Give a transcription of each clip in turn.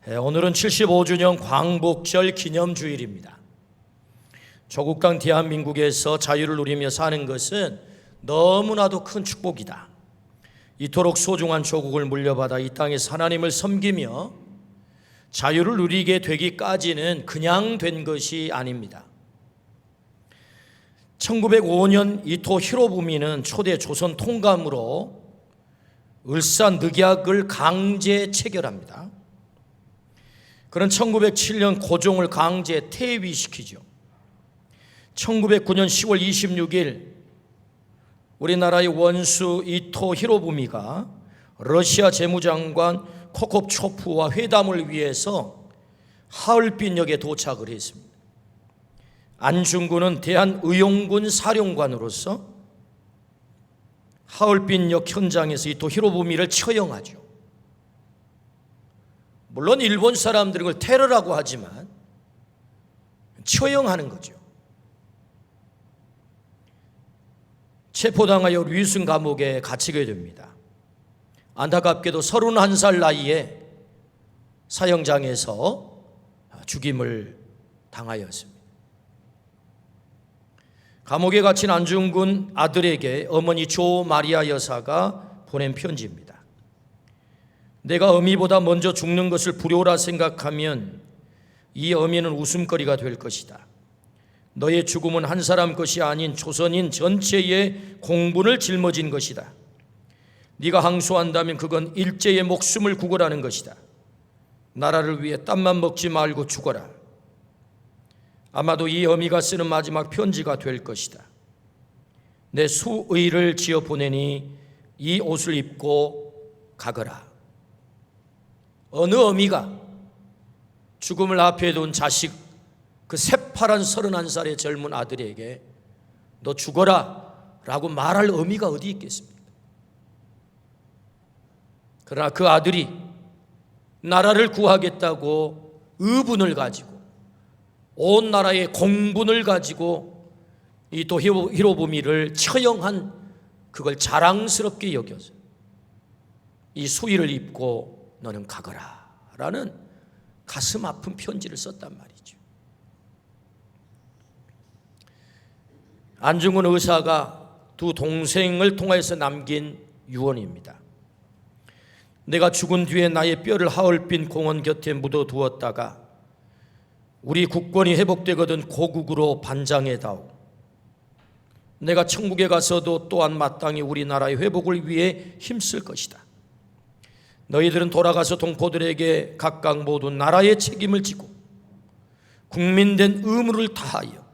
오늘은 75주년 광복절 기념주일입니다. 조국 당 대한민국에서 자유를 누리며 사는 것은 너무나도 큰 축복이다. 이토록 소중한 조국을 물려받아 이 땅에서 하나님을 섬기며 자유를 누리게 되기까지는 그냥 된 것이 아닙니다. 1905년 이토 히로부미는 초대 조선 통감으로 을사늑약을 강제 체결합니다. 그는 1907년 고종을 강제 퇴위시키죠. 1909년 10월 26일 우리나라의 원수 이토 히로부미가 러시아 재무장관 코콥초프와 회담을 위해서 하얼빈역에 도착을 했습니다. 안중근은 대한의용군 사령관으로서 하얼빈역 현장에서 이토 히로부미를 처형하죠. 물론 일본 사람들은 그걸 테러라고 하지만 처형하는 거죠. 체포당하여 류승 감옥에 갇히게 됩니다. 안타깝게도 31살 나이에 사형장에서 죽임을 당하였습니다. 감옥에 갇힌 안중근 아들에게 어머니 조 마리아 여사가 보낸 편지입니다. 내가 어미보다 먼저 죽는 것을 불효라 생각하면 이 어미는 웃음거리가 될 것이다. 너의 죽음은 한 사람 것이 아닌 조선인 전체의 공분을 짊어진 것이다. 네가 항소한다면 그건 일제의 목숨을 구걸하는 것이다. 나라를 위해 땀만 먹지 말고 죽어라. 아마도 이 어미가 쓰는 마지막 편지가 될 것이다. 내 수의를 지어 보내니 이 옷을 입고 가거라. 어느 어미가 죽음을 앞에 둔 자식, 그 새파란 31살의 젊은 아들에게 너 죽어라 라고 말할 어미가 어디 있겠습니까? 그러나 그 아들이 나라를 구하겠다고 의분을 가지고 온 나라의 공분을 가지고 이 또 히로부미를 처형한 그걸 자랑스럽게 여겨서 이 수의를 입고 너는 가거라 라는 가슴 아픈 편지를 썼단 말이죠. 안중근 의사가 두 동생을 통해서 남긴 유언입니다. 내가 죽은 뒤에 나의 뼈를 하얼빈 공원 곁에 묻어두었다가 우리 국권이 회복되거든 고국으로 반장해다오. 내가 천국에 가서도 또한 마땅히 우리나라의 회복을 위해 힘쓸 것이다. 너희들은 돌아가서 동포들에게 각각 모두 나라의 책임을 지고 국민된 의무를 다하여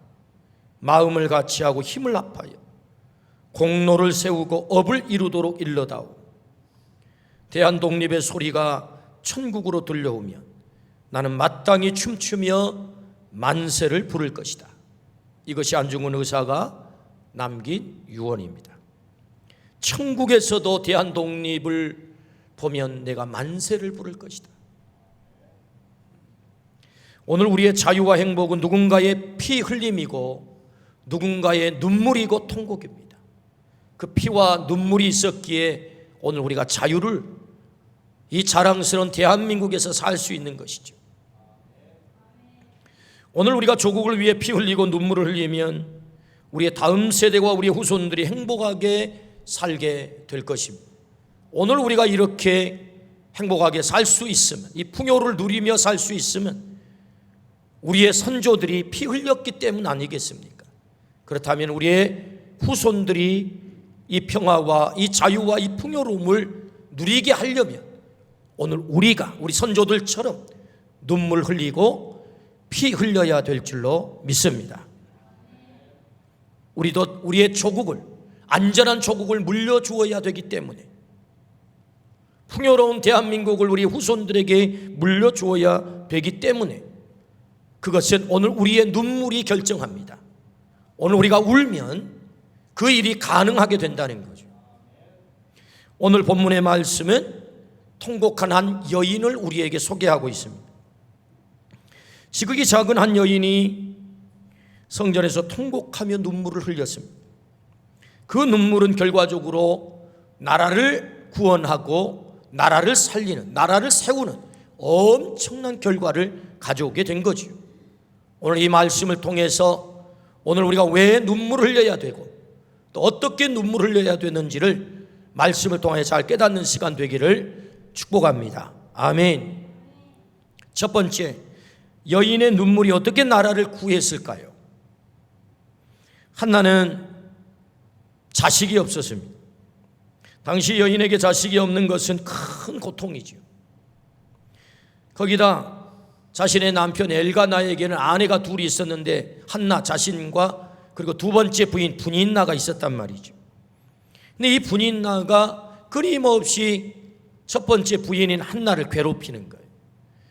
마음을 같이하고 힘을 합하여 공로를 세우고 업을 이루도록 일러다오. 대한독립의 소리가 천국으로 들려오면 나는 마땅히 춤추며 만세를 부를 것이다. 이것이 안중근 의사가 남긴 유언입니다. 천국에서도 대한독립을 보면 내가 만세를 부를 것이다. 오늘 우리의 자유와 행복은 누군가의 피 흘림이고 누군가의 눈물이고 통곡입니다. 그 피와 눈물이 있었기에 오늘 우리가 자유를 이 자랑스러운 대한민국에서 살 수 있는 것이죠. 오늘 우리가 조국을 위해 피 흘리고 눈물을 흘리면 우리의 다음 세대와 우리의 후손들이 행복하게 살게 될 것입니다. 오늘 우리가 이렇게 행복하게 살 수 있으면, 이 풍요를 누리며 살 수 있으면 우리의 선조들이 피 흘렸기 때문 아니겠습니까? 그렇다면 우리의 후손들이 이 평화와 이 자유와 이 풍요로움을 누리게 하려면 오늘 우리가 우리 선조들처럼 눈물 흘리고 피 흘려야 될 줄로 믿습니다. 우리도 우리의 조국을, 안전한 조국을 물려주어야 되기 때문에 풍요로운 대한민국을 우리 후손들에게 물려주어야 되기 때문에 그것은 오늘 우리의 눈물이 결정합니다. 오늘 우리가 울면 그 일이 가능하게 된다는 거죠. 오늘 본문의 말씀은 통곡한 한 여인을 우리에게 소개하고 있습니다. 지극히 작은 한 여인이 성전에서 통곡하며 눈물을 흘렸습니다. 그 눈물은 결과적으로 나라를 구원하고 나라를 살리는, 나라를 세우는 엄청난 결과를 가져오게 된 거죠. 오늘 이 말씀을 통해서 오늘 우리가 왜 눈물을 흘려야 되고 또 어떻게 눈물을 흘려야 되는지를 말씀을 통해 잘 깨닫는 시간 되기를 축복합니다. 아멘. 첫 번째, 여인의 눈물이 어떻게 나라를 구했을까요? 한나는 자식이 없었습니다. 당시 여인에게 자식이 없는 것은 큰 고통이죠. 거기다 자신의 남편 엘가나에게는 아내가 둘이 있었는데 한나 자신과 그리고 두 번째 부인 분인나가 있었단 말이죠. 근데 이 분인나가 끊임없이 첫 번째 부인인 한나를 괴롭히는 거예요.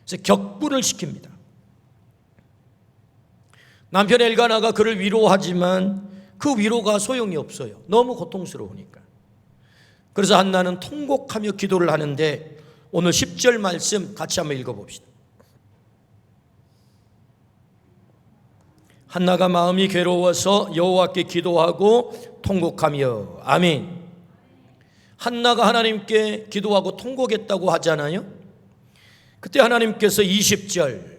그래서 격분을 시킵니다. 남편 엘가나가 그를 위로하지만 그 위로가 소용이 없어요. 너무 고통스러우니까. 그래서 한나는 통곡하며 기도를 하는데 오늘 10절 말씀 같이 한번 읽어봅시다. 한나가 마음이 괴로워서 여호와께 기도하고 통곡하며. 아멘. 한나가 하나님께 기도하고 통곡했다고 하잖아요. 그때 하나님께서 20절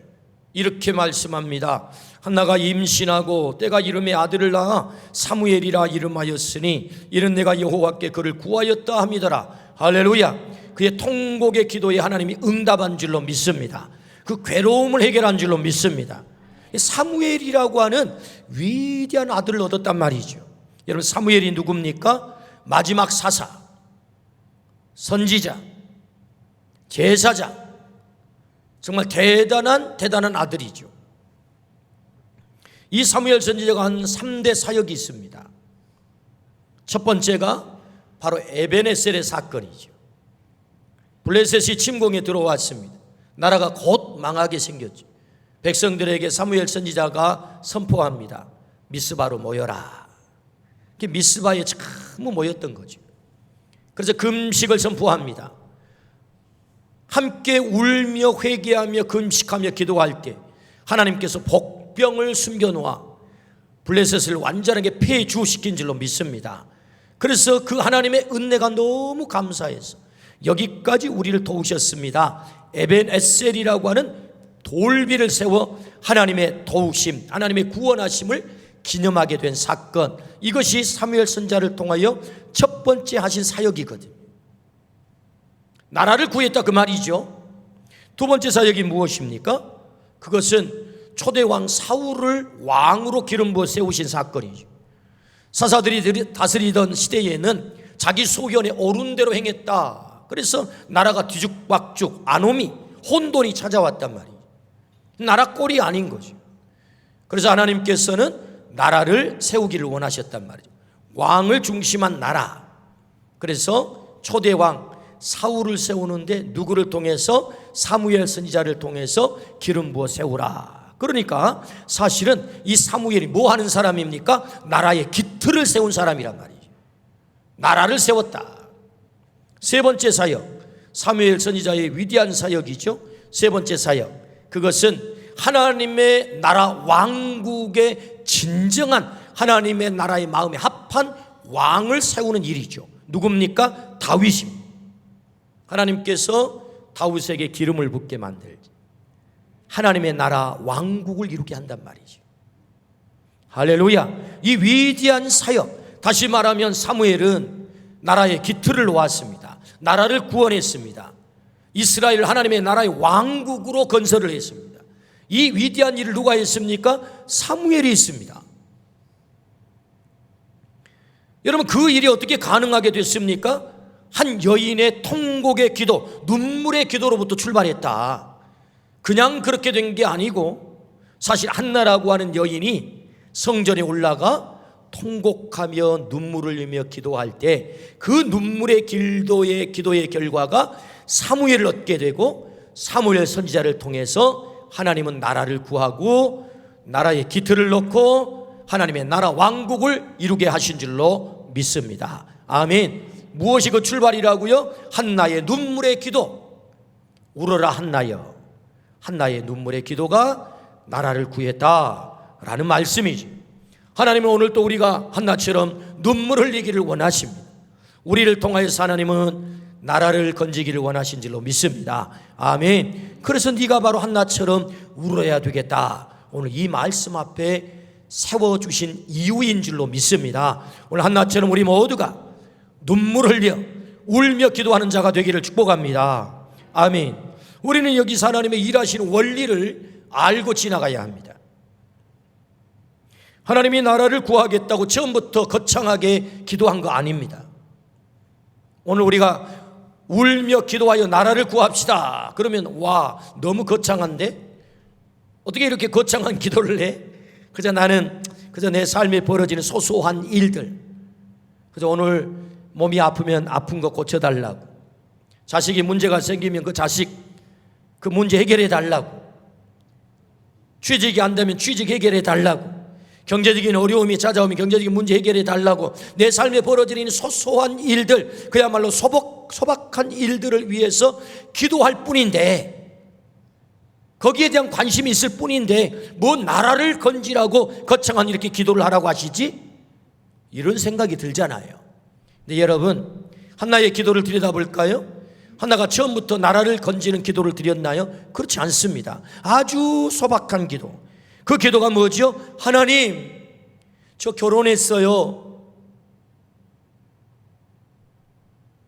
이렇게 말씀합니다. 한나가 임신하고 때가 이름에 아들을 낳아 사무엘이라 이름하였으니 이는 내가 여호와께 그를 구하였다 함이더라. 할렐루야. 그의 통곡의 기도에 하나님이 응답한 줄로 믿습니다. 그 괴로움을 해결한 줄로 믿습니다. 사무엘이라고 하는 위대한 아들을 얻었단 말이죠. 여러분, 사무엘이 누굽니까? 마지막 사사, 선지자, 제사장, 정말 대단한 아들이죠. 이 사무엘 선지자가 한 3대 사역이 있습니다. 첫 번째가 바로 에베네셀의 사건이죠. 블레셋이 침공에 들어왔습니다. 나라가 곧 망하게 생겼죠. 백성들에게 사무엘 선지자가 선포합니다. 미스바로 모여라. 미스바에 전부 모였던 거죠. 그래서 금식을 선포합니다. 함께 울며 회개하며 금식하며 기도할 때 하나님께서 복병을 숨겨놓아 블레셋을 완전하게 폐주시킨 줄로 믿습니다. 그래서 그 하나님의 은혜가 너무 감사해서 여기까지 우리를 도우셨습니다. 에벤에셀이라고 하는 돌비를 세워 하나님의 도우심, 하나님의 구원하심을 기념하게 된 사건, 이것이 사무엘 선지자를 통하여 첫 번째 하신 사역이거든요. 나라를 구했다 그 말이죠. 두 번째 사역이 무엇입니까? 그것은 초대왕 사울을 왕으로 기름 부어 세우신 사건이죠. 사사들이 다스리던 시대에는 자기 소견에 옳은 대로 행했다. 그래서 나라가 뒤죽박죽, 아노미, 혼돈이 찾아왔단 말이에요. 나라 꼴이 아닌 거죠. 그래서 하나님께서는 나라를 세우기를 원하셨단 말이죠. 왕을 중심한 나라. 그래서 초대왕 사울을 세우는데 누구를 통해서? 사무엘 선지자를 통해서 기름 부어 세우라. 그러니까 사실은 이 사무엘이 뭐 하는 사람입니까? 나라의 기틀을 세운 사람이란 말이죠. 나라를 세웠다. 세 번째 사역, 사무엘 선지자의 위대한 사역이죠. 세 번째 사역, 그것은 하나님의 나라 왕국의 진정한 하나님의 나라의 마음에 합한 왕을 세우는 일이죠. 누굽니까? 다윗입니다. 하나님께서 다윗에게 기름을 붓게 만들지 하나님의 나라 왕국을 이루게 한단 말이죠. 할렐루야. 이 위대한 사역, 다시 말하면 사무엘은 나라의 기틀을 놓았습니다. 나라를 구원했습니다. 이스라엘 하나님의 나라의 왕국으로 건설을 했습니다. 이 위대한 일을 누가 했습니까? 사무엘이 했습니다. 여러분, 그 일이 어떻게 가능하게 됐습니까? 한 여인의 통곡의 기도, 눈물의 기도로부터 출발했다. 그냥 그렇게 된 게 아니고 사실 한나라고 하는 여인이 성전에 올라가 통곡하며 눈물을 흘리며 기도할 때 그 눈물의 기도의 결과가 사무엘을 얻게 되고 사무엘 선지자를 통해서 하나님은 나라를 구하고 나라의 기틀을 놓고 하나님의 나라 왕국을 이루게 하신 줄로 믿습니다. 아멘. 무엇이 그 출발이라고요? 한나의 눈물의 기도. 울어라 한나여. 한나의 눈물의 기도가 나라를 구했다라는 말씀이지. 하나님은 오늘 또 우리가 한나처럼 눈물 흘리기를 원하십니다. 우리를 통하여서 하나님은 나라를 건지기를 원하신 줄로 믿습니다. 아멘. 그래서 네가 바로 한나처럼 울어야 되겠다. 오늘 이 말씀 앞에 세워주신 이유인 줄로 믿습니다. 오늘 한나처럼 우리 모두가 눈물 흘려 울며 기도하는 자가 되기를 축복합니다. 아멘. 우리는 여기서 하나님의 일하시는 원리를 알고 지나가야 합니다. 하나님이 나라를 구하겠다고 처음부터 거창하게 기도한 거 아닙니다. 오늘 우리가 울며 기도하여 나라를 구합시다. 그러면 와, 너무 거창한데? 어떻게 이렇게 거창한 기도를 해? 그저 나는 내 삶에 벌어지는 소소한 일들, 그저 오늘 몸이 아프면 아픈 거 고쳐달라고, 자식이 문제가 생기면 그 문제 해결해 달라고, 취직이 안 되면 취직 해결해 달라고, 경제적인 어려움이 찾아오면 경제적인 문제 해결해 달라고, 내 삶에 벌어지는 소소한 일들, 그야말로 소박한 일들을 위해서 기도할 뿐인데, 거기에 대한 관심이 있을 뿐인데 뭐 나라를 건지라고 거창한 이렇게 기도를 하라고 하시지? 이런 생각이 들잖아요. 근데 여러분, 한나의 기도를 들여다볼까요? 한나가 처음부터 나라를 건지는 기도를 드렸나요? 그렇지 않습니다. 아주 소박한 기도. 그 기도가 뭐죠? 하나님, 저 결혼했어요.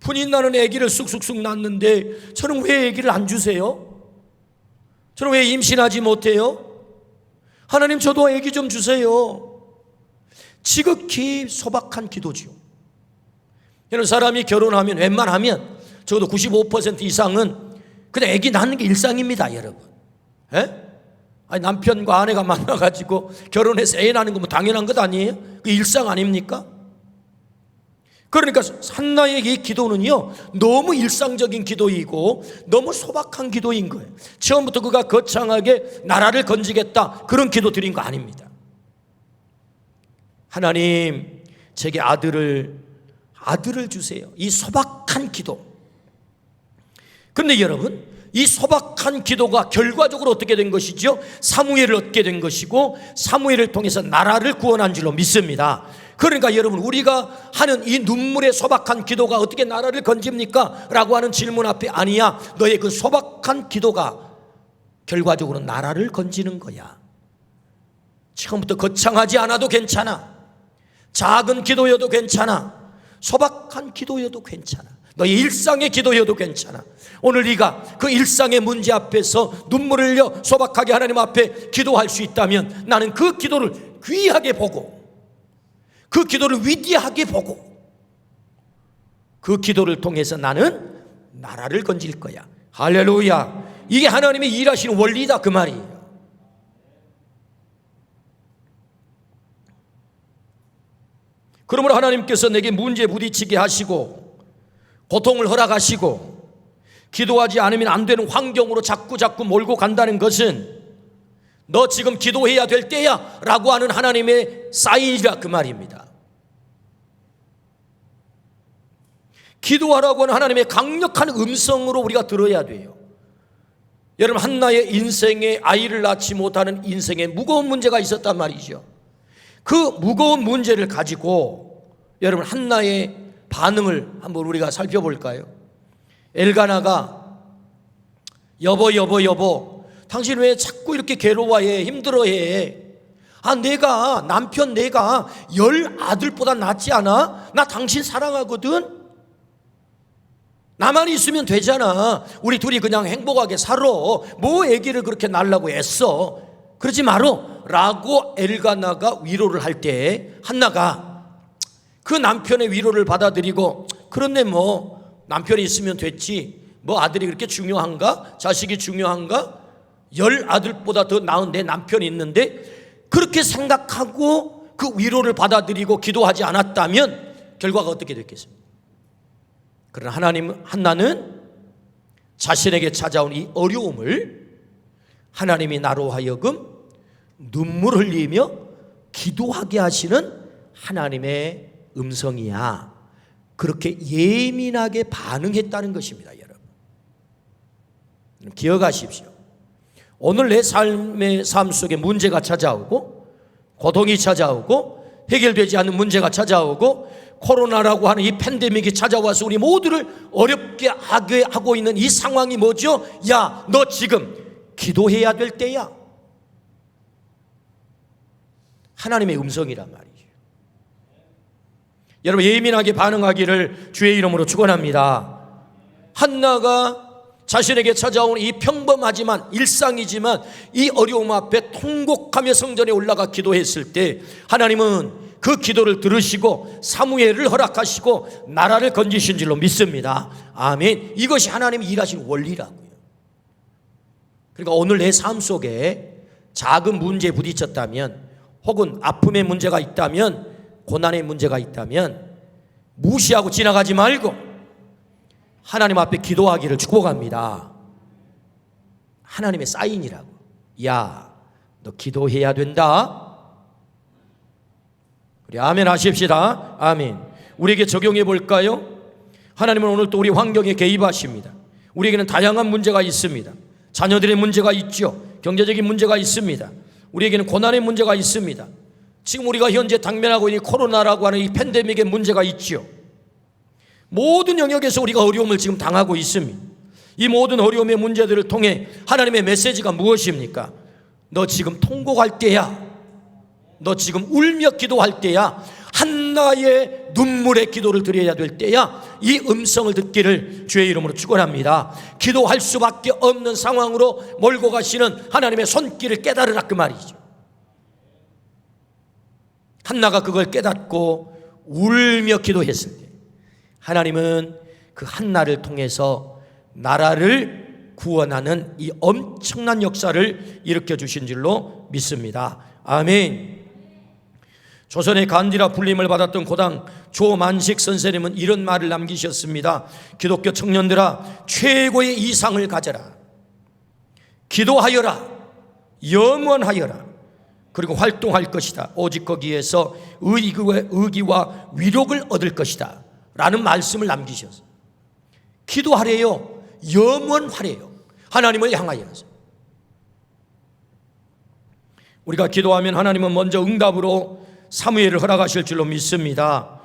분이 나는 아기를 쑥쑥쑥 낳았는데 저는 왜 아기를 안 주세요? 저는 왜 임신하지 못해요? 하나님, 저도 아기 좀 주세요. 지극히 소박한 기도지요. 이런 사람이 결혼하면 웬만하면 적어도 95% 이상은 그냥 아기 낳는 게 일상입니다, 여러분. 아니, 남편과 아내가 만나가지고 결혼해서 애 낳는 거 뭐 당연한 것 아니에요? 그 일상 아닙니까? 그러니까 한나의 이 기도는요, 너무 일상적인 기도이고 너무 소박한 기도인 거예요. 처음부터 그가 거창하게 나라를 건지겠다 그런 기도 드린 거 아닙니다. 하나님, 제게 아들을 주세요. 이 소박한 기도. 그런데 여러분, 이 소박한 기도가 결과적으로 어떻게 된 것이죠? 사무엘을 얻게 된 것이고 사무엘을 통해서 나라를 구원한 줄로 믿습니다. 그러니까 여러분, 우리가 하는 이 눈물의 소박한 기도가 어떻게 나라를 건집니까? 라고 하는 질문 앞에 아니야, 너의 그 소박한 기도가 결과적으로 나라를 건지는 거야. 처음부터 거창하지 않아도 괜찮아. 작은 기도여도 괜찮아. 소박한 기도여도 괜찮아. 너의 일상의 기도여도 괜찮아. 오늘 네가 그 일상의 문제 앞에서 눈물을 흘려 소박하게 하나님 앞에 기도할 수 있다면 나는 그 기도를 귀하게 보고, 그 기도를 위대하게 보고, 그 기도를 통해서 나는 나라를 건질 거야. 할렐루야. 이게 하나님의 일하시는 원리다, 그 말이에요. 그러므로 하나님께서 내게 문제에 부딪히게 하시고 고통을 허락하시고 기도하지 않으면 안 되는 환경으로 자꾸 몰고 간다는 것은 너 지금 기도해야 될 때야 라고 하는 하나님의 사인이라, 그 말입니다. 기도하라고 하는 하나님의 강력한 음성으로 우리가 들어야 돼요. 여러분, 한나의 인생에 아이를 낳지 못하는 인생에 무거운 문제가 있었단 말이죠. 그 무거운 문제를 가지고 여러분, 한나의 반응을 한번 우리가 살펴볼까요? 엘가나가 여보, 당신 왜 자꾸 이렇게 괴로워해, 힘들어해? 남편 내가 10 아들보다 낫지 않아? 나 당신 사랑하거든? 나만 있으면 되잖아. 우리 둘이 그냥 행복하게 살아. 뭐 아기를 그렇게 낳으려고 애써. 그러지 마라 라고 엘가나가 위로를 할 때 한나가 그 남편의 위로를 받아들이고, 그런데 뭐 남편이 있으면 됐지, 뭐 아들이 그렇게 중요한가? 자식이 중요한가? 10 아들보다 더 나은 내 남편이 있는데, 그렇게 생각하고 그 위로를 받아들이고 기도하지 않았다면 결과가 어떻게 됐겠습니까? 그러나 한나는 자신에게 찾아온 이 어려움을 하나님이 나로 하여금 눈물 흘리며 기도하게 하시는 하나님의 음성이야, 그렇게 예민하게 반응했다는 것입니다. 여러분, 기억하십시오. 오늘 내 삶 속에 문제가 찾아오고 고통이 찾아오고 해결되지 않는 문제가 찾아오고 코로나라고 하는 이 팬데믹이 찾아와서 우리 모두를 어렵게 하게 하고 있는 이 상황이 뭐죠? 야, 너 지금 기도해야 될 때야. 하나님의 음성이란 말이죠. 여러분, 예민하게 반응하기를 주의 이름으로 축원합니다. 한나가 자신에게 찾아온 이 평범하지만 일상이지만 이 어려움 앞에 통곡하며 성전에 올라가 기도했을 때 하나님은 그 기도를 들으시고 사무엘을 허락하시고 나라를 건지신 줄로 믿습니다. 아멘. 이것이 하나님이 일하신 원리라고요. 그러니까 오늘 내 삶 속에 작은 문제에 부딪혔다면, 혹은 아픔의 문제가 있다면, 고난의 문제가 있다면 무시하고 지나가지 말고 하나님 앞에 기도하기를 축복합니다. 하나님의 사인이라고. 야, 너 기도해야 된다. 우리 아멘 하십시다. 아멘. 우리에게 적용해 볼까요? 하나님은 오늘 또 우리 환경에 개입하십니다. 우리에게는 다양한 문제가 있습니다. 자녀들의 문제가 있죠. 경제적인 문제가 있습니다. 우리에게는 고난의 문제가 있습니다. 지금 우리가 현재 당면하고 있는 코로나라고 하는 이 팬데믹의 문제가 있죠. 모든 영역에서 우리가 어려움을 지금 당하고 있습니다. 이 모든 어려움의 문제들을 통해 하나님의 메시지가 무엇입니까? 너 지금 통곡할 때야. 너 지금 울며 기도할 때야. 한나의 눈물의 기도를 드려야 될 때야. 이 음성을 듣기를 주의 이름으로 축원합니다. 기도할 수밖에 없는 상황으로 몰고 가시는 하나님의 손길을 깨달으라 그 말이죠. 한나가 그걸 깨닫고 울며 기도했을 때 하나님은 그 한나를 통해서 나라를 구원하는 이 엄청난 역사를 일으켜 주신 줄로 믿습니다. 아멘. 조선의 간디라 불림을 받았던 고당 조만식 선생님은 이런 말을 남기셨습니다. 기독교 청년들아, 최고의 이상을 가져라. 기도하여라. 영원하여라. 그리고 활동할 것이다. 오직 거기에서 의기와 위력을 얻을 것이다. 라는 말씀을 남기셨어요. 기도하래요. 영원하래요. 하나님을 향하여서. 우리가 기도하면 하나님은 먼저 응답으로 사무엘을 허락하실 줄로 믿습니다.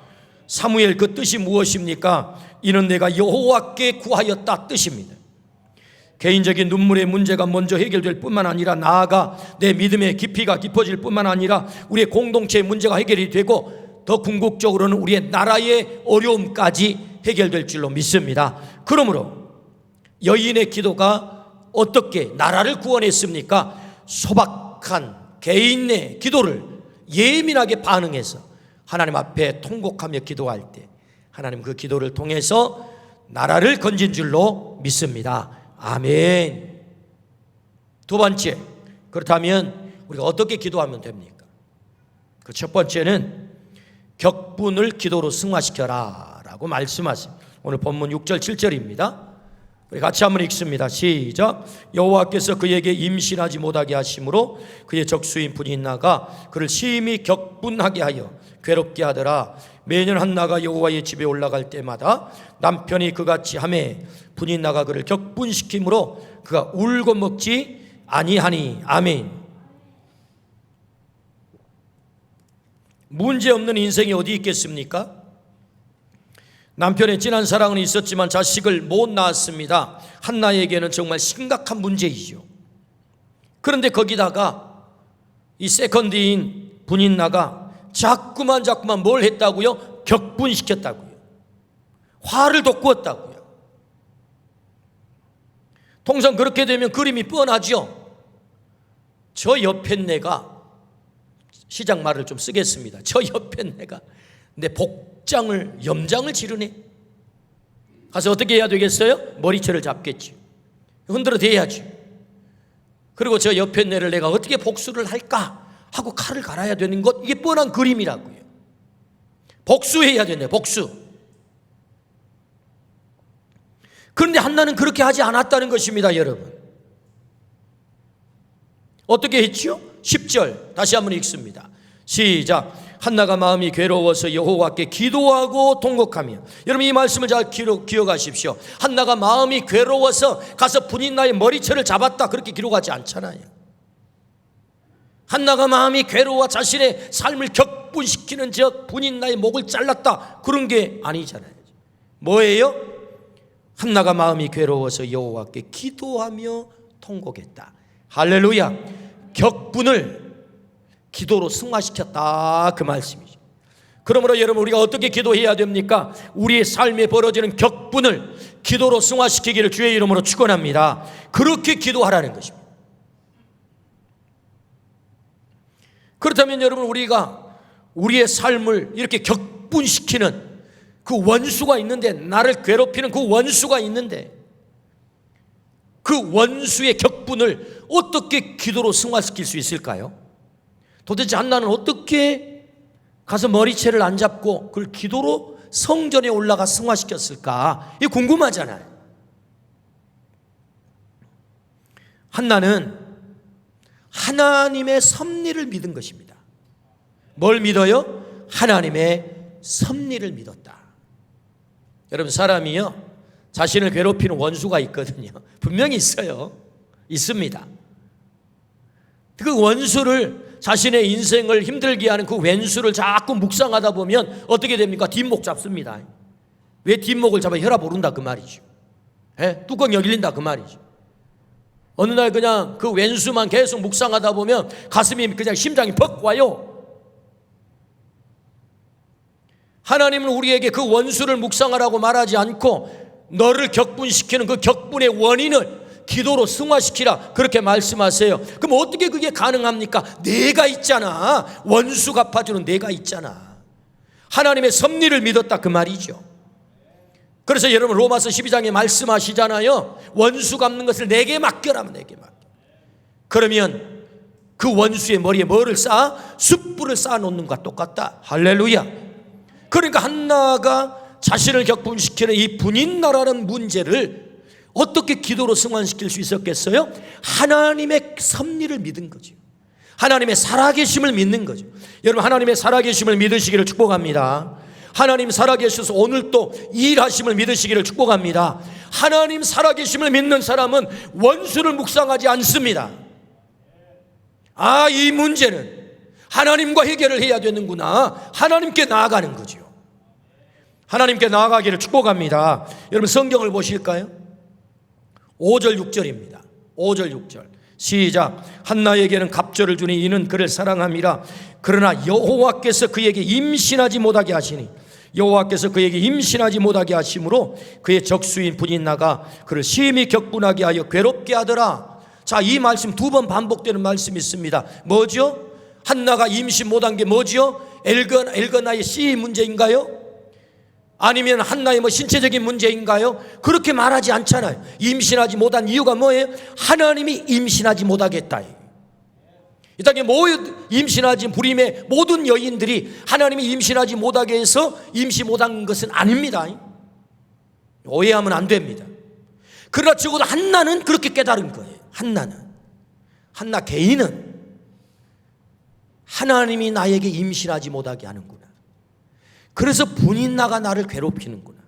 사무엘 그 뜻이 무엇입니까? 이는 내가 여호와께 구하였다 뜻입니다. 개인적인 눈물의 문제가 먼저 해결될 뿐만 아니라 나아가 내 믿음의 깊이가 깊어질 뿐만 아니라 우리의 공동체의 문제가 해결이 되고 더 궁극적으로는 우리의 나라의 어려움까지 해결될 줄로 믿습니다. 그러므로 여인의 기도가 어떻게 나라를 구원했습니까? 소박한 개인의 기도를 예민하게 반응해서 하나님 앞에 통곡하며 기도할 때 하나님 그 기도를 통해서 나라를 건진 줄로 믿습니다. 아멘. 두 번째, 그렇다면 우리가 어떻게 기도하면 됩니까? 그 첫 번째는 격분을 기도로 승화시켜라 라고 말씀하십니다. 오늘 본문 6절 7절입니다. 우리 같이 한번 읽습니다. 시작. 여호와께서 그에게 임신하지 못하게 하심으로 그의 적수인 분인나가 그를 심히 격분하게 하여 괴롭게 하더라. 매년 한나가 여호와의 집에 올라갈 때마다 남편이 그같이 하매 분인나가 그를 격분시키므로 그가 울고 먹지 아니하니. 아멘. 문제없는 인생이 어디 있겠습니까? 남편의 진한 사랑은 있었지만 자식을 못 낳았습니다. 한나에게는 정말 심각한 문제이죠. 그런데 거기다가 이 세컨드인 분인나가 자꾸만 뭘 했다고요? 격분시켰다고요. 화를 돋구었다고요. 통상 그렇게 되면 그림이 뻔하죠. 저 옆에 내가, 시작 말을 좀 쓰겠습니다. 저 옆에 내가 내 염장을 지르네. 가서 어떻게 해야 되겠어요? 머리채를 잡겠지. 흔들어 대야지. 그리고 저 옆에 내를 내가 어떻게 복수를 할까 하고 칼을 갈아야 되는 것, 이게 뻔한 그림이라고요. 복수해야 되네, 복수. 그런데 한나는 그렇게 하지 않았다는 것입니다, 여러분. 어떻게 했죠? 10절 다시 한번 읽습니다. 시작. 한나가 마음이 괴로워서 여호와께 기도하고 통곡하며. 여러분, 이 말씀을 잘 기억하십시오. 한나가 마음이 괴로워서 가서 분인나의 머리채를 잡았다 그렇게 기록하지 않잖아요. 한나가 마음이 괴로워 자신의 삶을 격분시키는 저 분인나의 목을 잘랐다, 그런 게 아니잖아요. 뭐예요? 한나가 마음이 괴로워서 여호와께 기도하며 통곡했다. 할렐루야. 격분을 기도로 승화시켰다, 그 말씀이죠. 그러므로 여러분, 우리가 어떻게 기도해야 됩니까? 우리의 삶에 벌어지는 격분을 기도로 승화시키기를 주의 이름으로 축원합니다. 그렇게 기도하라는 것입니다. 그렇다면 여러분, 우리가 우리의 삶을 이렇게 격분시키는 그 원수가 있는데, 나를 괴롭히는 그 원수가 있는데, 그 원수의 격분을 어떻게 기도로 승화시킬 수 있을까요? 도대체 한나는 어떻게 가서 머리채를 안 잡고 그걸 기도로 성전에 올라가 승화시켰을까? 이게 궁금하잖아요. 한나는 하나님의 섭리를 믿은 것입니다. 뭘 믿어요? 하나님의 섭리를 믿었다. 여러분, 사람이요, 자신을 괴롭히는 원수가 있거든요. 분명히 있어요. 있습니다. 그 원수를, 자신의 인생을 힘들게 하는 그 원수를 자꾸 묵상하다 보면 어떻게 됩니까? 뒷목 잡습니다. 왜 뒷목을 잡아? 혈압 오른다, 그 말이죠. 뚜껑 열린다, 그 말이죠. 어느 날 그냥 그 왼수만 계속 묵상하다 보면 가슴이 그냥 심장이 벅 와요. 하나님은 우리에게 그 원수를 묵상하라고 말하지 않고 너를 격분시키는 그 격분의 원인을 기도로 승화시키라, 그렇게 말씀하세요. 그럼 어떻게 그게 가능합니까? 내가 있잖아. 원수 갚아주는 내가 있잖아. 하나님의 섭리를 믿었다, 그 말이죠. 그래서 여러분, 로마서 12장에 말씀하시잖아요. 원수 갚는 것을 내게 맡겨라, 내게 맡겨. 그러면 그 원수의 머리에 뭐를 쌓아? 숯불을 쌓아놓는 것과 똑같다. 할렐루야. 그러니까 한나가 자신을 격분시키는 이 분인나라는 문제를 어떻게 기도로 승화시킬 수 있었겠어요? 하나님의 섭리를 믿은 거죠. 하나님의 살아계심을 믿는 거죠. 여러분, 하나님의 살아계심을 믿으시기를 축복합니다. 하나님 살아계셔서 오늘 또 일하심을 믿으시기를 축복합니다. 하나님 살아계심을 믿는 사람은 원수를 묵상하지 않습니다. 아, 이 문제는 하나님과 해결을 해야 되는구나. 하나님께 나아가는 거죠. 하나님께 나아가기를 축복합니다. 여러분, 성경을 보실까요? 5절 6절입니다. 5절 6절 시작. 한나에게는 갑절을 주니 이는 그를 사랑함이라. 그러나 여호와께서 그에게 임신하지 못하게 하시니, 여호와께서 그에게 임신하지 못하게 하심으로 그의 적수인 분인나가 그를 심히 격분하게 하여 괴롭게 하더라. 자, 이 말씀 두 번 반복되는 말씀이 있습니다. 뭐죠? 한나가 임신 못한 게 뭐죠? 엘거나의 씨 문제인가요? 아니면 한나의 뭐 신체적인 문제인가요? 그렇게 말하지 않잖아요. 임신하지 못한 이유가 뭐예요? 하나님이 임신하지 못하겠다. 이 땅에 임신하지 불임의 모든 여인들이 하나님이 임신하지 못하게 해서 임신 못한 것은 아닙니다. 오해하면 안 됩니다. 그러나 적어도 한나는 그렇게 깨달은 거예요. 한나 개인은 하나님이 나에게 임신하지 못하게 하는구나. 그래서 분인나가 나를 괴롭히는구나.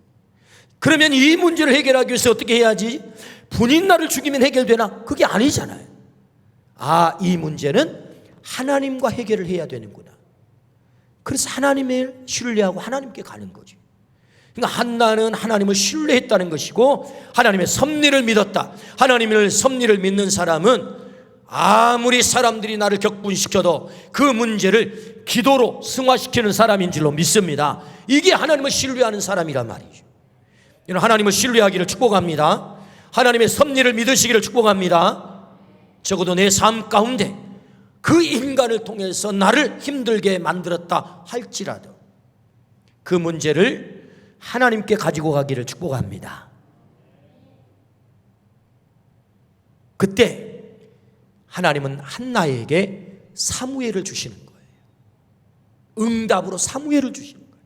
그러면 이 문제를 해결하기 위해서 어떻게 해야지? 분인나를 죽이면 해결되나? 그게 아니잖아요. 아, 이 문제는 하나님과 해결을 해야 되는구나. 그래서 하나님을 신뢰하고 하나님께 가는 거죠. 그러니까 한나는 하나님을 신뢰했다는 것이고 하나님의 섭리를 믿었다. 하나님의 섭리를 믿는 사람은 아무리 사람들이 나를 격분시켜도 그 문제를 기도로 승화시키는 사람인 줄로 믿습니다. 이게 하나님을 신뢰하는 사람이란 말이죠. 하나님을 신뢰하기를 축복합니다. 하나님의 섭리를 믿으시기를 축복합니다. 적어도 내 삶 가운데 그 인간을 통해서 나를 힘들게 만들었다 할지라도 그 문제를 하나님께 가지고 가기를 축복합니다. 그때 하나님은 한나에게 사무엘을 주시는 거예요. 응답으로 사무엘을 주시는 거예요.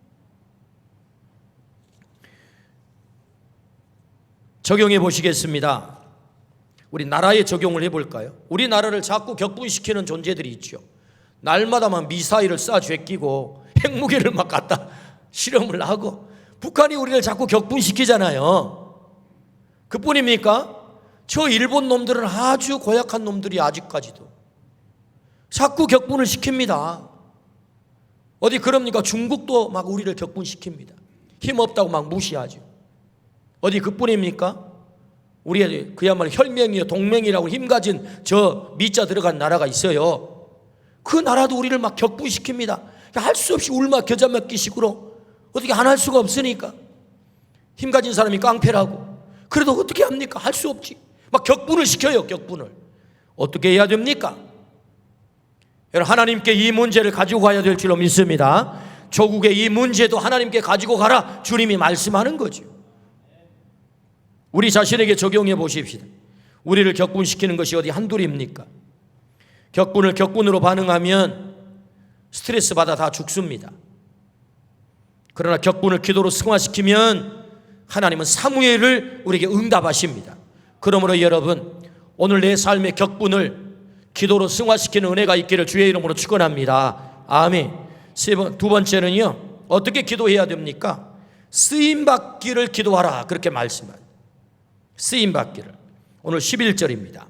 적용해 보시겠습니다. 우리 나라에 적용을 해볼까요? 우리나라를 자꾸 격분시키는 존재들이 있죠. 날마다 막 미사일을 쏴 제끼고 핵무기를 막 갖다 실험을 하고 북한이 우리를 자꾸 격분시키잖아요. 그뿐입니까? 저 일본 놈들은 아주 고약한 놈들이 아직까지도 자꾸 격분을 시킵니다. 어디 그럽니까? 중국도 막 우리를 격분시킵니다. 힘없다고 막 무시하죠. 어디 그뿐입니까? 우리의 그야말로 혈맹이요 동맹이라고 힘가진 저 미자 들어간 나라가 있어요. 그 나라도 우리를 막 격분시킵니다. 할 수 없이 울마 겨자 먹기식으로 어떻게 안 할 수가 없으니까. 힘가진 사람이 깡패라고. 그래도 어떻게 합니까? 할 수 없지. 막 격분을 시켜요. 격분을. 어떻게 해야 됩니까? 여러분, 하나님께 이 문제를 가지고 가야 될 줄로 믿습니다. 조국의 이 문제도 하나님께 가지고 가라 주님이 말씀하는 거죠. 우리 자신에게 적용해 보십시다. 우리를 격분시키는 것이 어디 한둘입니까? 격분을 격분으로 반응하면 스트레스 받아 다 죽습니다. 그러나 격분을 기도로 승화시키면 하나님은 사무엘을 우리에게 응답하십니다. 그러므로 여러분, 오늘 내 삶의 격분을 기도로 승화시키는 은혜가 있기를 주의 이름으로 축원합니다. 아멘. 두 번째는요, 어떻게 기도해야 됩니까? 쓰임받기를 기도하라 그렇게 말씀합니다. 쓰임받기를. 오늘 11절입니다.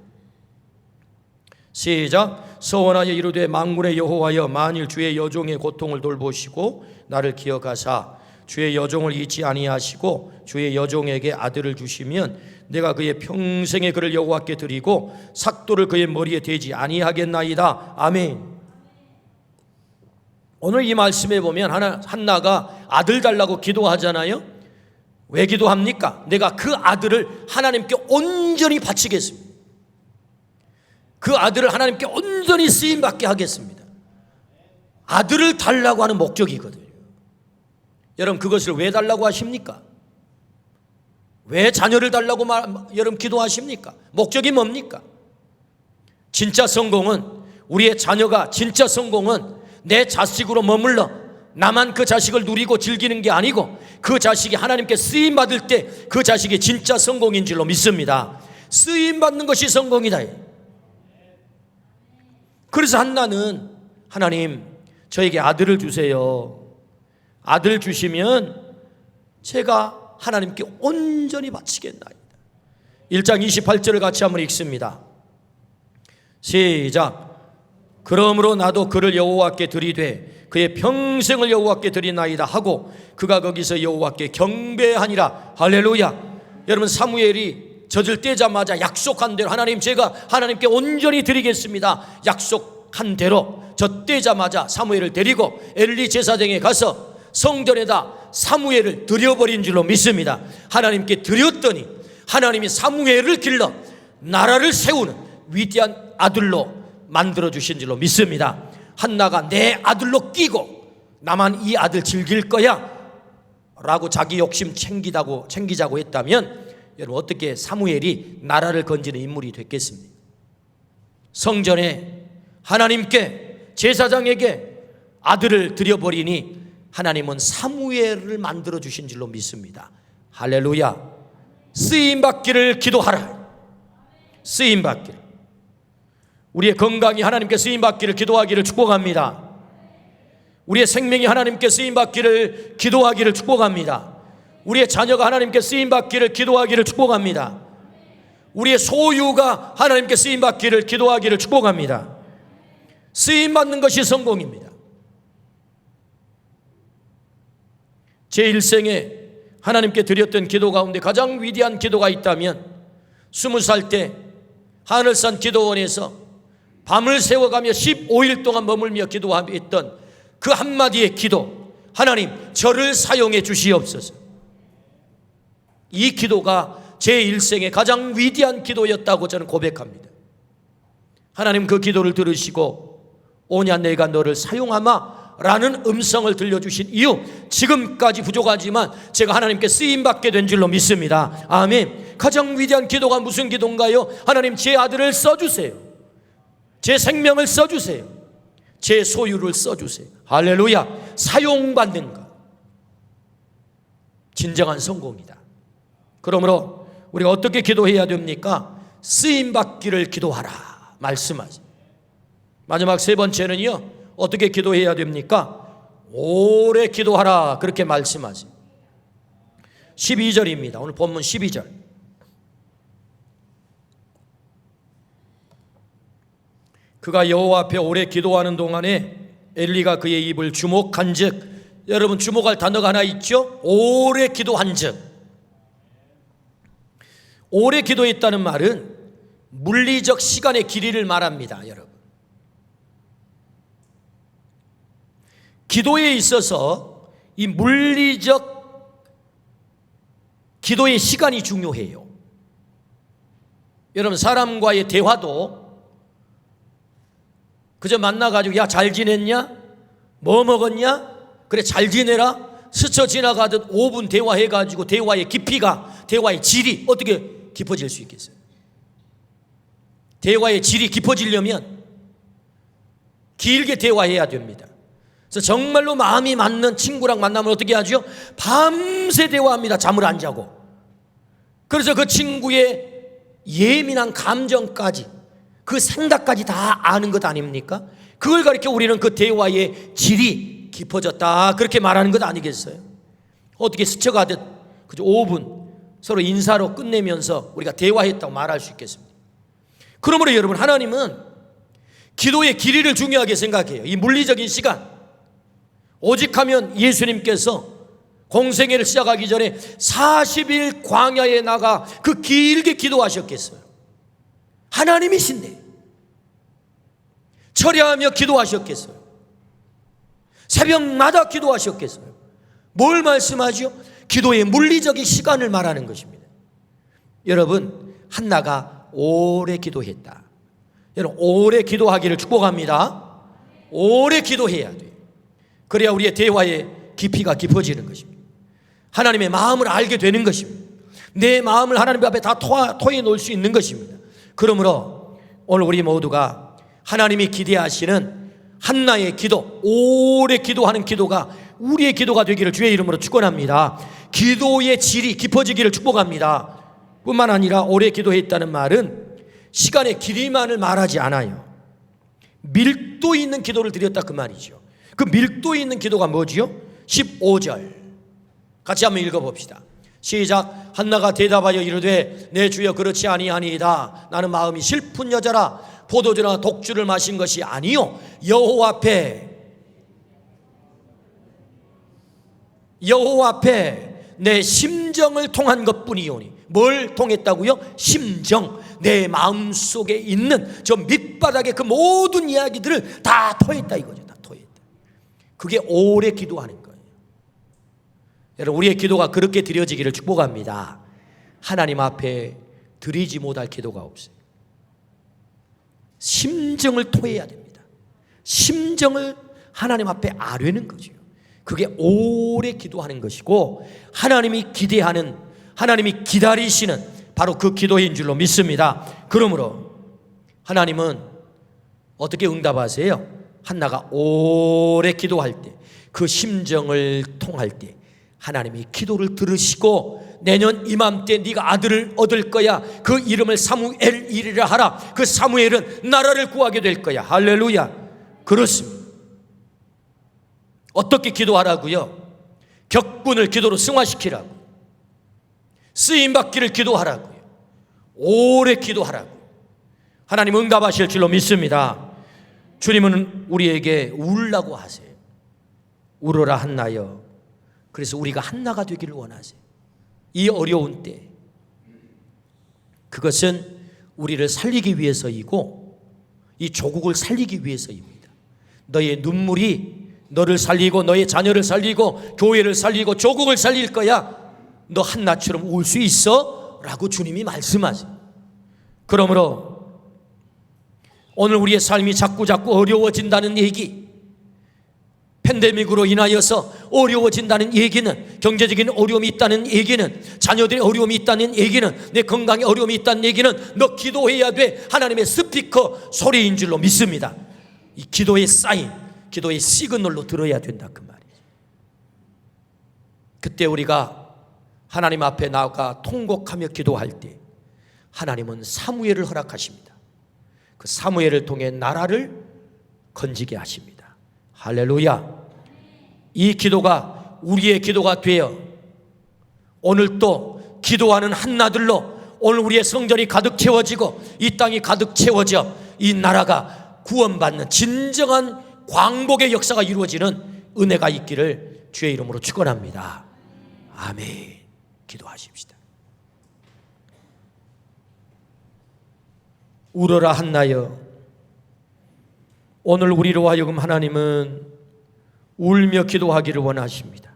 시작. 서원하여 이르되 만군의 여호와여, 만일 주의 여종의 고통을 돌보시고 나를 기억하사 주의 여종을 잊지 아니하시고 주의 여종에게 아들을 주시면 내가 그의 평생의 그를 여호와께 드리고 삭도를 그의 머리에 대지 아니하겠나이다. 아멘. 오늘 이 말씀에 보면 한나가 아들 달라고 기도하잖아요. 왜 기도합니까? 내가 그 아들을 하나님께 온전히 바치겠습니다. 그 아들을 하나님께 온전히 쓰임받게 하겠습니다. 아들을 달라고 하는 목적이거든요. 여러분, 그것을 왜 달라고 하십니까? 왜 자녀를 달라고 여러분 기도하십니까? 목적이 뭡니까? 진짜 성공은, 우리의 자녀가 진짜 성공은 내 자식으로 머물러 나만 그 자식을 누리고 즐기는 게 아니고 그 자식이 하나님께 쓰임받을 때 그 자식이 진짜 성공인 줄로 믿습니다. 쓰임받는 것이 성공이다. 그래서 한나는 하나님 저에게 아들을 주세요. 아들 주시면 제가 하나님께 온전히 바치겠나이다. 1장 28절을 같이 한번 읽습니다. 시작. 그러므로 나도 그를 여호와께 드리되 그의 평생을 여호와께 드리나이다 하고 그가 거기서 여호와께 경배하니라. 할렐루야. 여러분, 사무엘이 젖을 떼자마자 약속한 대로 하나님 제가 하나님께 온전히 드리겠습니다. 약속한 대로 젖 떼자마자 사무엘을 데리고 엘리 제사장에 가서 성전에다 사무엘을 드려버린 줄로 믿습니다. 하나님께 드렸더니 하나님이 사무엘을 길러 나라를 세우는 위대한 아들로 만들어주신 줄로 믿습니다. 한나가 내 아들로 끼고 나만 이 아들 즐길 거야 라고 자기 욕심 챙기자고 했다면 여러분, 어떻게 사무엘이 나라를 건지는 인물이 됐겠습니까? 성전에 하나님께 제사장에게 아들을 드려버리니 하나님은 사무엘을 만들어주신 줄로 믿습니다. 할렐루야. 쓰임받기를 기도하라. 쓰임받기를. 우리의 건강이 하나님께 쓰임받기를 기도하기를 축복합니다. 우리의 생명이 하나님께 쓰임받기를 기도하기를 축복합니다. 우리의 자녀가 하나님께 쓰임받기를 기도하기를 축복합니다. 우리의 소유가 하나님께 쓰임받기를 기도하기를 축복합니다. 쓰임받는 것이 성공입니다. 제 일생에 하나님께 드렸던 기도 가운데 가장 위대한 기도가 있다면 20살 때 하늘산 기도원에서 밤을 새워가며 15일 동안 머물며 기도했던 그 한마디의 기도, 하나님 저를 사용해 주시옵소서. 이 기도가 제 일생의 가장 위대한 기도였다고 저는 고백합니다. 하나님 그 기도를 들으시고 오냐 내가 너를 사용하마 라는 음성을 들려주신 이유, 지금까지 부족하지만 제가 하나님께 쓰임받게 된 줄로 믿습니다. 아멘. 가장 위대한 기도가 무슨 기도인가요? 하나님 제 아들을 써주세요. 제 생명을 써주세요. 제 소유를 써주세요. 할렐루야. 사용받는 것, 진정한 성공이다. 그러므로 우리가 어떻게 기도해야 됩니까? 쓰임받기를 기도하라 말씀하죠. 마지막 세 번째는요, 어떻게 기도해야 됩니까? 오래 기도하라 그렇게 말씀하죠. 12절입니다. 오늘 본문 12절. 그가 여호와 앞에 오래 기도하는 동안에 엘리가 그의 입을 주목한즉, 여러분 주목할 단어가 하나 있죠? 오래 기도한즉. 오래 기도했다는 말은 물리적 시간의 길이를 말합니다. 여러분, 기도에 있어서 이 물리적 기도의 시간이 중요해요. 여러분, 사람과의 대화도 그저 만나가지고 야 잘 지냈냐? 뭐 먹었냐? 그래 잘 지내라? 스쳐 지나가듯 5분 대화해가지고 대화의 깊이가, 대화의 질이 어떻게 깊어질 수 있겠어요? 대화의 질이 깊어지려면 길게 대화해야 됩니다. 그래서 정말로 마음이 맞는 친구랑 만나면 어떻게 하죠? 밤새 대화합니다. 잠을 안 자고. 그래서 그 친구의 예민한 감정까지, 그 생각까지 다 아는 것 아닙니까? 그걸 가리켜 우리는 그 대화의 질이 깊어졌다, 그렇게 말하는 것 아니겠어요? 어떻게 스쳐가듯 그저 5분 서로 인사로 끝내면서 우리가 대화했다고 말할 수 있겠습니다. 그러므로 여러분, 하나님은 기도의 길이를 중요하게 생각해요. 이 물리적인 시간, 오직 하면 예수님께서 공생애를 시작하기 전에 40일 광야에 나가 그 길게 기도하셨겠어요? 하나님이신데 철야하며 기도하셨겠어요? 새벽마다 기도하셨겠어요? 뭘 말씀하죠? 기도의 물리적인 시간을 말하는 것입니다. 여러분, 한나가 오래 기도했다. 여러분, 오래 기도하기를 축복합니다. 오래 기도해야 돼요. 그래야 우리의 대화의 깊이가 깊어지는 것입니다. 하나님의 마음을 알게 되는 것입니다. 내 마음을 하나님 앞에 다 토해 놓을 수 있는 것입니다. 그러므로 오늘 우리 모두가 하나님이 기대하시는 한나의 기도, 오래 기도하는 기도가 우리의 기도가 되기를 주의 이름으로 축원합니다. 기도의 질이 깊어지기를 축복합니다. 뿐만 아니라 오래 기도했다는 말은 시간의 길이만을 말하지 않아요. 밀도 있는 기도를 드렸다, 그 말이죠. 그 밀도 있는 기도가 뭐지요? 15절 같이 한번 읽어봅시다. 시작. 한나가 대답하여 이르되 내 주여 그렇지 아니하니이다. 나는 마음이 슬픈 여자라 포도주나 독주를 마신 것이 아니요 여호와 앞에 내 심정을 통한 것뿐이오니. 뭘 통했다고요? 심정, 내 마음속에 있는 저 밑바닥의 그 모든 이야기들을 다 토했다 이거죠. 다 토했다. 그게 오래 기도하는 거예요. 여러분, 우리의 기도가 그렇게 드려지기를 축복합니다. 하나님 앞에 드리지 못할 기도가 없어요. 심정을 토해야 됩니다. 심정을 하나님 앞에 아뢰는 거죠. 그게 오래 기도하는 것이고, 하나님이 기대하는, 하나님이 기다리시는 바로 그 기도인 줄로 믿습니다. 그러므로 하나님은 어떻게 응답하세요? 한나가 오래 기도할 때, 그 심정을 통할 때 하나님이 기도를 들으시고 내년 이맘때 네가 아들을 얻을 거야. 그 이름을 사무엘이라 하라. 그 사무엘은 나라를 구하게 될 거야. 할렐루야. 그렇습니다. 어떻게 기도하라고요? 격분을 기도로 승화시키라고, 쓰임받기를 기도하라고요, 오래 기도하라고. 하나님 응답하실 줄로 믿습니다. 주님은 우리에게 울라고 하세요. 울어라 한나여. 그래서 우리가 한나가 되기를 원하세요. 이 어려운 때, 그것은 우리를 살리기 위해서이고 이 조국을 살리기 위해서입니다. 너의 눈물이 너를 살리고 너의 자녀를 살리고 교회를 살리고 조국을 살릴 거야. 너 한나처럼 울 수 있어? 라고 주님이 말씀하세요. 그러므로 오늘 우리의 삶이 자꾸 어려워진다는 얘기, 팬데믹으로 인하여서 어려워진다는 얘기는, 경제적인 어려움이 있다는 얘기는, 자녀들의 어려움이 있다는 얘기는, 내 건강에 어려움이 있다는 얘기는 너 기도해야 돼. 하나님의 스피커 소리인 줄로 믿습니다. 이 기도의 사인, 기도의 시그널로 들어야 된다, 그 말이죠. 그때 우리가 하나님 앞에 나가 통곡하며 기도할 때 하나님은 사무엘을 허락하십니다. 그 사무엘을 통해 나라를 건지게 하십니다. 할렐루야. 이 기도가 우리의 기도가 되어 오늘 또 기도하는 한나들로 오늘 우리의 성전이 가득 채워지고 이 땅이 가득 채워져 이 나라가 구원받는 진정한 광복의 역사가 이루어지는 은혜가 있기를 주의 이름으로 축원합니다. 아멘. 기도하십시다. 울어라 한나여, 오늘 우리로 하여금 하나님은 울며 기도하기를 원하십니다.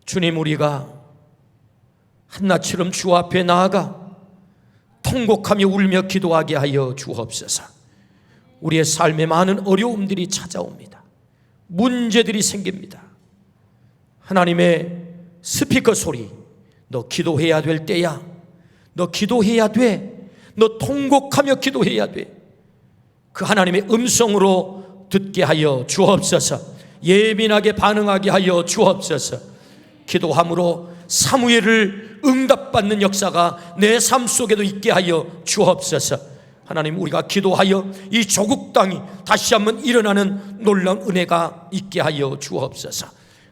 주님, 우리가 한나처럼 주 앞에 나아가 통곡하며 울며 기도하게 하여 주옵소서. 우리의 삶에 많은 어려움들이 찾아옵니다. 문제들이 생깁니다. 하나님의 스피커 소리, 너 기도해야 될 때야, 너 기도해야 돼, 너 통곡하며 기도해야 돼. 그 하나님의 음성으로 듣게 하여 주옵소서. 예민하게 반응하게 하여 주옵소서. 기도함으로 사무엘을 응답받는 역사가 내 삶 속에도 있게 하여 주옵소서. 하나님, 우리가 기도하여 이 조국 땅이 다시 한번 일어나는 놀라운 은혜가 있게 하여 주옵소서.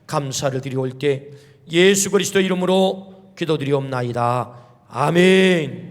감사를 드리올 때 예수 그리스도 이름으로 기도드리옵나이다. 아멘.